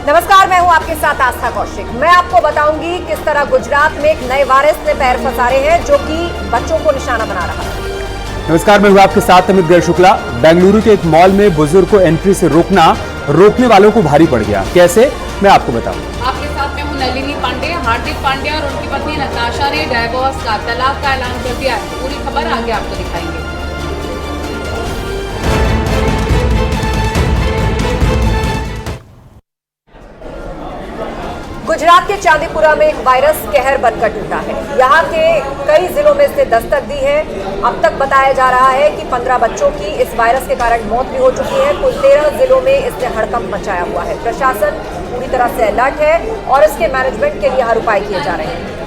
नमस्कार, मैं हूं आपके साथ आस्था कौशिक। मैं आपको बताऊंगी किस तरह गुजरात में एक नए वायरस ने पैर पसारे हैं जो कि बच्चों को निशाना बना रहा है। नमस्कार, मैं हूं आपके साथ अमित गर्ग शुक्ला। बेंगलुरु के एक मॉल में बुजुर्ग को एंट्री से रोकने वालों को भारी पड़ गया। कैसे, मैं आपको बताऊं। आपके साथ मैं हूं नलिनी पांडे। हार्दिक पांड्या और उनकी पत्नी नताशा ने डायवोर्स का तलाक का ऐलान कर दिया है। पूरी खबर आगे आपको दिखाएंगे। गुजरात के चांदीपुरा में एक वायरस कहर बनकर टूटा है। यहाँ के कई जिलों में इसने दस्तक दी है। अब तक बताया जा रहा है कि 15 बच्चों की इस वायरस के कारण मौत भी हो चुकी है। कुल 13 जिलों में इसने हड़कंप मचाया हुआ है। प्रशासन पूरी तरह से अलर्ट है और इसके मैनेजमेंट के लिए हर उपाय किए जा रहे हैं।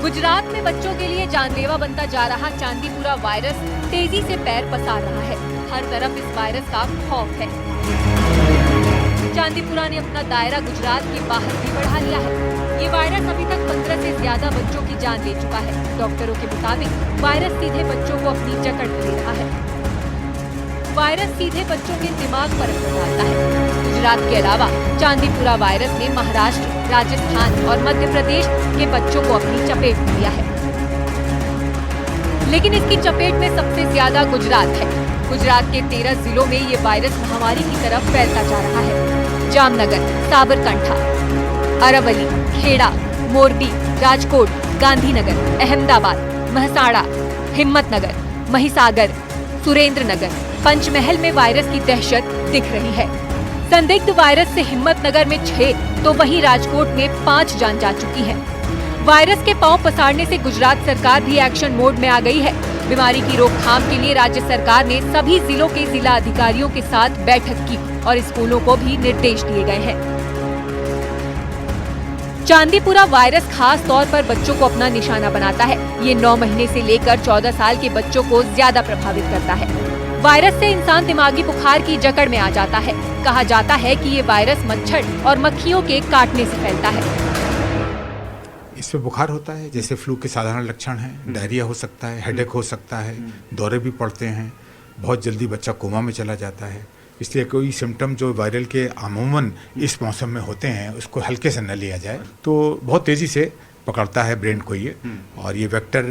गुजरात में बच्चों के लिए जानलेवा बनता जा रहा चांदीपुरा वायरस तेजी से पैर पसार रहा है। हर तरफ इस वायरस का खौफ है। चांदीपुरा ने अपना दायरा गुजरात के बाहर भी बढ़ा लिया है। ये वायरस अभी तक 15 से ज्यादा बच्चों की जान ले चुका है। डॉक्टरों के मुताबिक वायरस सीधे बच्चों को अपनी जकड़ में ले रहा है। वायरस सीधे बच्चों के दिमाग पर असर डालता है। गुजरात के अलावा चांदीपुरा वायरस ने महाराष्ट्र, राजस्थान और मध्य प्रदेश के बच्चों को अपनी चपेट में लिया है। लेकिन इसकी चपेट में सबसे ज्यादा गुजरात है। गुजरात के 13 जिलों में ये वायरस महामारी की तरफ फैलता जा रहा है। जामनगर, साबरकांठा, अरावली, खेड़ा, मोरबी, राजकोट, गांधीनगर, अहमदाबाद, महसाड़ा, हिम्मतनगर, महिसागर, सुरेंद्रनगर, पंचमहल में वायरस की दहशत दिख रही है। संदिग्ध वायरस से हिम्मतनगर में 6 तो वहीं राजकोट में 5 जान जा चुकी हैं। वायरस के पांव पसारने से गुजरात सरकार भी एक्शन मोड में आ गई है। बीमारी की रोकथाम के लिए राज्य सरकार ने सभी जिलों के जिला अधिकारियों के साथ बैठक की और स्कूलों को भी निर्देश दिए गए हैं। चांदीपुरा वायरस खास तौर पर बच्चों को अपना निशाना बनाता है। ये 9 महीने से लेकर 14 साल के बच्चों को ज्यादा प्रभावित करता है। वायरस से इंसान दिमागी बुखार की जकड़ में आ जाता है। कहा जाता है कि ये वायरस मच्छर और मक्खियों के काटने से फैलता है। इसमें बुखार होता है, जैसे फ्लू के साधारण लक्षण हैं। डायरिया हो सकता है, हेडेक हो सकता है, दौरे भी पड़ते हैं। बहुत जल्दी बच्चा कोमा में चला जाता है। इसलिए कोई सिम्टम जो वायरल के अमूमन इस मौसम में होते हैं उसको हल्के से न लिया जाए तो बहुत तेज़ी से पकड़ता है ब्रेन को ये। और ये वेक्टर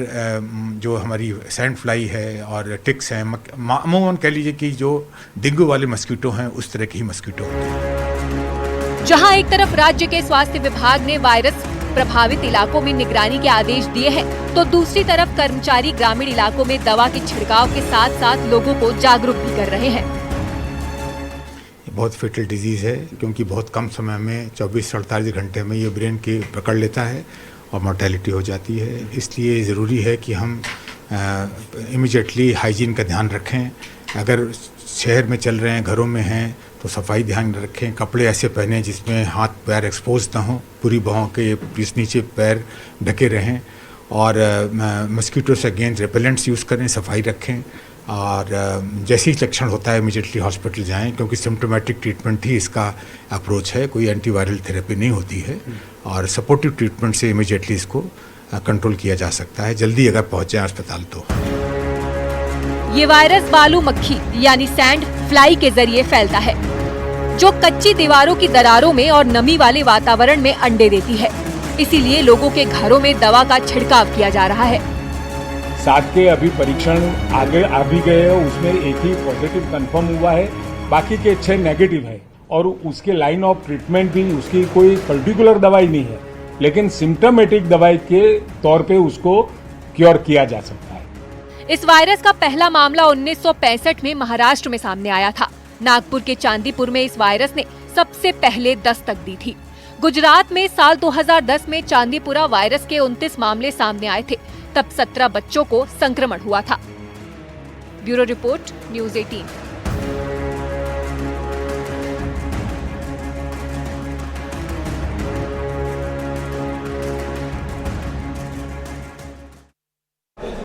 जो हमारी सैंड फ्लाई है और टिक्स हैं, अमूमन कह लीजिए कि जो डेंगू वाले मस्कीटो हैं उस तरह के ही मस्कीटो होते हैं। जहां एक तरफ राज्य के स्वास्थ्य विभाग ने वायरस प्रभावित इलाकों में निगरानी के आदेश दिए हैं, तो दूसरी तरफ कर्मचारी ग्रामीण इलाकों में दवा के छिड़काव के साथ साथ लोगों को जागरूक भी कर रहे हैं। बहुत फेटल डिजीज़ है क्योंकि बहुत कम समय में 24 से 48 घंटे में ये ब्रेन की पकड़ लेता है और मोर्टेलिटी हो जाती है। इसलिए ज़रूरी है कि हम इमीडिएटली हाइजीन का ध्यान रखें। अगर शहर में चल रहे हैं, घरों में हैं तो सफाई ध्यान रखें। कपड़े ऐसे पहनें जिसमें हाथ पैर एक्सपोज ना हो, पूरी बाहों के पीछे नीचे पैर ढके रहें। और मस्कीटो से अगेंस्ट रेपेलेंट्स यूज़ करें, सफाई रखें। और जैसे ही लक्षण होता है इमीडिएटली हॉस्पिटल जाएं क्योंकि सिम्टोमेटिक ट्रीटमेंट ही इसका अप्रोच है। कोई एंटीवायरल थेरेपी नहीं होती है और सपोर्टिव ट्रीटमेंट से इमीडिएटली इसको कंट्रोल किया जा सकता है, जल्दी अगर पहुंचे अस्पताल तो। ये वायरस बालू मक्खी यानी सैंड फ्लाई के जरिए फैलता है, जो कच्ची दीवारों की दरारों में और नमी वाले वातावरण में अंडे देती है। इसीलिए लोगों के घरों में दवा का छिड़काव किया जा रहा है। 7 के अभी परीक्षण आगे आ भी गए हैं, उसमें एक ही पॉजिटिव कंफर्म हुआ है, बाकी के 6 नेगेटिव है। और उसके लाइन ऑफ ट्रीटमेंट भी उसकी कोई पर्टिकुलर दवाई नहीं है, लेकिन सिम्टोमेटिक दवाई के तौर पे उसको क्योर किया जा सकता है। इस वायरस का पहला मामला 1965 में महाराष्ट्र में सामने आया था। नागपुर के चांदीपुर में इस वायरस ने सबसे पहले दस्तक दी थी। गुजरात में साल 2010 में चांदीपुरा वायरस के 29 मामले सामने आए थे। तब 17 बच्चों को संक्रमण हुआ था। Bureau report, news 18।